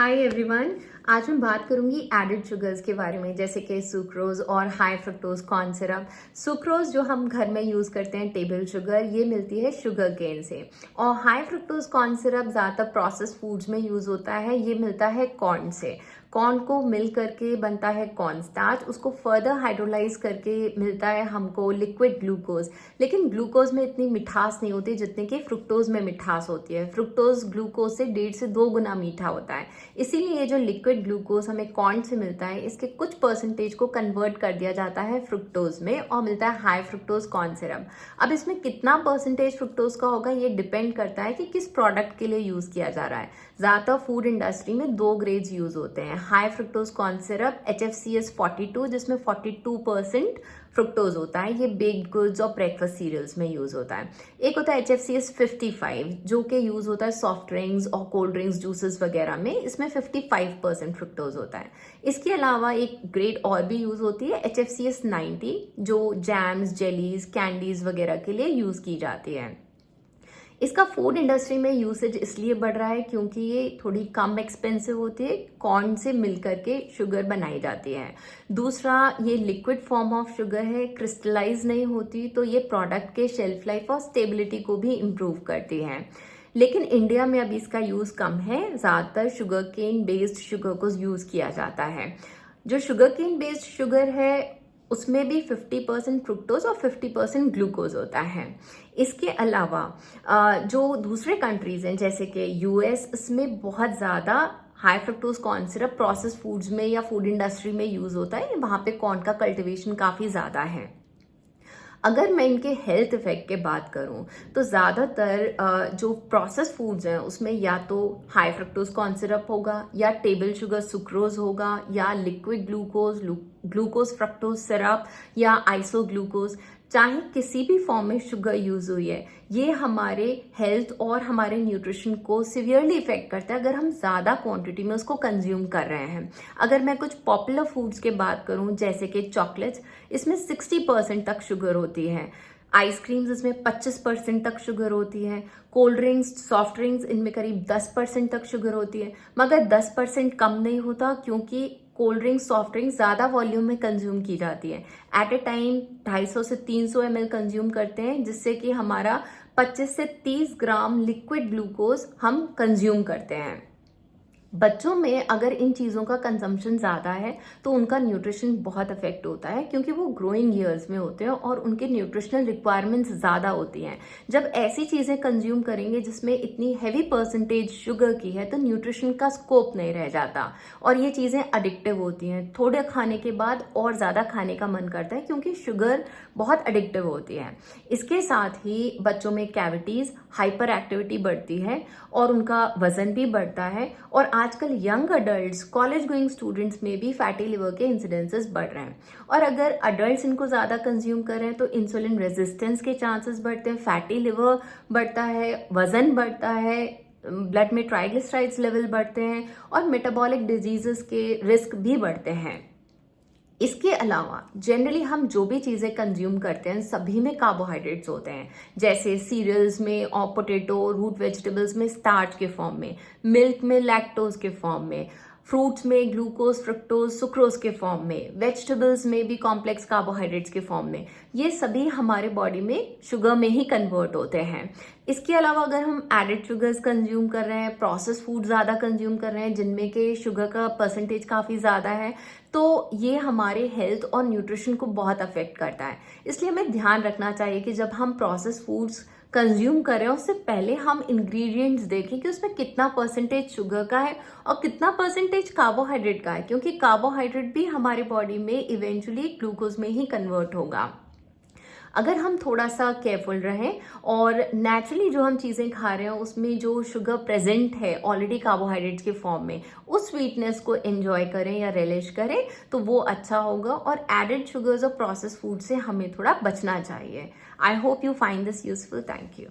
Hi everyone. आज मैं बात करूंगी एडेड शुगर्स के बारे में, जैसे कि सुक्रोज और high fructose corn syrup. Sucrose जो हम घर में यूज करते हैं, टेबल शुगर, ये मिलती है शुगर केन से। और हाई फ्रक्टोज कॉर्न सिरप ज्यादातर प्रोसेस फूड्स में यूज होता है, ये मिलता है कॉर्न से। कॉर्न को मिल करके बनता है कॉर्न स्टार्च, उसको फर्दर हाइड्रोलाइज करके मिलता है हमको लिक्विड ग्लूकोज। लेकिन ग्लूकोज में इतनी मिठास नहीं होती जितने कि फ्रुक्टोज में मिठास होती है। फ्रुक्टोज ग्लूकोज से 1.5 से 2 गुना मीठा होता है। इसीलिए ये जो लिक्विड ग्लूकोज हमें कॉर्न से मिलता है, इसके कुछ परसेंटेज को कन्वर्ट कर दिया जाता है फ्रुक्टोज में और मिलता है हाई फ्रुक्टोज कॉर्न सिरप। अब इसमें कितना परसेंटेज फ्रुक्टोज का होगा ये डिपेंड करता है कि किस प्रोडक्ट के लिए यूज किया जा रहा है। ज्यादातर फूड इंडस्ट्री में 2 ग्रेड्स यूज होते हैं, high fructose corn syrup HFCS 42, जिसमें 42% फ्रुक्टोज होता है, ये बेक्ड गुड्स और ब्रेकफास्ट सीरियल्स में यूज होता है। एक होता है HFCS 55, जो कि यूज होता है सॉफ्ट ड्रिंक्स और कोल्ड ड्रिंक्स, जूसेस वगैरह में, इसमें 55% फ्रुक्टोज होता है। इसके अलावा एक ग्रेड और भी यूज होती है HFCS 90, जो जैम्स, जेलीज, कैंडीज वगैरह के लिए यूज की जाती है। इसका फूड इंडस्ट्री में यूसेज इसलिए बढ़ रहा है क्योंकि ये थोड़ी कम एक्सपेंसिव होती है, कॉर्न से मिलकर के शुगर बनाई जाती है। दूसरा, ये लिक्विड फॉर्म ऑफ शुगर है, क्रिस्टलाइज नहीं होती, तो ये प्रोडक्ट के शेल्फ लाइफ और स्टेबिलिटी को भी इम्प्रूव करती है। लेकिन इंडिया में अभी इसका यूज कम है, ज्यादातर शुगर केन बेस्ड शुगर को यूज किया जाता है। जो शुगर केन बेस्ड शुगर है उसमें भी 50% फ्रुक्टोज और 50% ग्लूकोज होता है। इसके अलावा जो दूसरे कंट्रीज हैं जैसे कि US, इसमें बहुत ज्यादा high fructose corn syrup process foods में या फूड इंडस्ट्री में यूज होता है, वहां पे कॉर्न का कल्टीवेशन काफी ज्यादा है। अगर मैं इनके हेल्थ इफेक्ट के बात करूं तो ज्यादातर जो प्रोसेस फूड्स हैं उसमें या तो हाई फ्रक्टोज कॉर्न सिरप होगा, या टेबल शुगर सुक्रोज होगा, या लिक्विड ग्लूकोज फ्रक्टोज सिरप, या आइसोग्लूकोज। चाहे किसी भी फॉर्म में शुगर यूज हुई है, ये हमारे हेल्थ और हमारे न्यूट्रिशन को सिवियरली इफेक्ट करता है अगर हम ज्यादा क्वांटिटी में उसको कंज्यूम कर रहे हैं। अगर मैं कुछ पॉपुलर फूड्स के बात करूं जैसे कि चॉकलेट्स, इसमें 60% तक शुगर होती है। आइसक्रीम्स, इसमें 25% तक शुगर होती है। कोल्ड ड्रिंक्स, सॉफ्ट ड्रिंक्स, इनमें करीब 10% तक शुगर होती है। मगर 10% कम नहीं होता, क्योंकि कोल्ड ड्रिंक्स, सॉफ्ट ड्रिंक्स ज्यादा वॉल्यूम में कंज्यूम की जाती है। एट ए टाइम 250 से 300 ml कंज्यूम करते हैं, जिससे कि हमारा 25 से 30 ग्राम लिक्विड ग्लूकोज हम कंज्यूम करते हैं। बच्चों में अगर इन चीज़ों का कंजम्पशन ज़्यादा है तो उनका न्यूट्रिशन बहुत अफेक्ट होता है, क्योंकि वो ग्रोइंग ईयर्स में होते हैं और उनके न्यूट्रिशनल रिक्वायरमेंट्स ज़्यादा होती हैं। जब ऐसी चीज़ें कंज्यूम करेंगे जिसमें इतनी हैवी परसेंटेज शुगर की है तो न्यूट्रिशन का स्कोप नहीं रह जाता और ये चीज़ें अडिक्टिव होती हैं। थोड़े खाने के बाद और ज़्यादा खाने का मन करता है, क्योंकि शुगर बहुत अडिक्टिव होती है। इसके साथ ही बच्चों में कैविटीज़, हाइपर एक्टिविटी बढ़ती है और उनका वजन भी बढ़ता है। और आजकल young adults, college going students में भी फैटी लिवर के इंसिडेंसेस बढ़ रहे हैं। और अगर अडल्ट्स इनको ज्यादा कंज्यूम कर रहे हैं तो इंसुलिन रेजिस्टेंस के चांसेस बढ़ते हैं, फैटी लिवर बढ़ता है, वजन बढ़ता है, ब्लड में ट्राइग्लिसराइड्स लेवल बढ़ते हैं और मेटाबॉलिक डिजीजेस के रिस्क भी बढ़ते हैं। इसके अलावा जनरली हम जो भी चीजें कंज्यूम करते हैं सभी में कार्बोहाइड्रेट्स होते हैं, जैसे सीरियल्स में और पोटैटो, रूट वेजिटेबल्स में स्टार्च के फॉर्म में, मिल्क में लैक्टोज के फॉर्म में, फ्रूट्स में ग्लूकोज, फ्रक्टोज, सुक्रोज के फॉर्म में, वेजिटेबल्स में भी कॉम्प्लेक्स कार्बोहाइड्रेट्स के फॉर्म में। ये सभी हमारे बॉडी में शुगर में ही कन्वर्ट होते हैं। इसके अलावा अगर हम एडेड शुगर्स कंज्यूम कर रहे हैं, प्रोसेस फूड ज्यादा कंज्यूम कर रहे हैं जिनमें के शुगर का परसेंटेज काफी ज्यादा है, तो ये हमारे हेल्थ और न्यूट्रिशन को बहुत अफेक्ट करता है। इसलिए हमें ध्यान रखना चाहिए कि जब हम प्रोसेस फूड्स कंज्यूम करें उससे पहले हम इंग्रेडिएंट्स देखें कि उसमें कितना परसेंटेज शुगर का है और कितना परसेंटेज कार्बोहाइड्रेट का है, क्योंकि कार्बोहाइड्रेट भी हमारे बॉडी में इवेंचुअली ग्लूकोज में ही कन्वर्ट होगा। अगर हम थोड़ा सा केयरफुल रहें और नेचुरली जो हम चीज़ें खा रहे हैं उसमें जो शुगर प्रेजेंट है ऑलरेडी कार्बोहाइड्रेट्स के फॉर्म में, उस स्वीटनेस को एंजॉय करें या रिलिश करें तो वो अच्छा होगा। और एडेड शुगर्स और प्रोसेस फूड से हमें थोड़ा बचना चाहिए। I hope you find this useful. Thank you.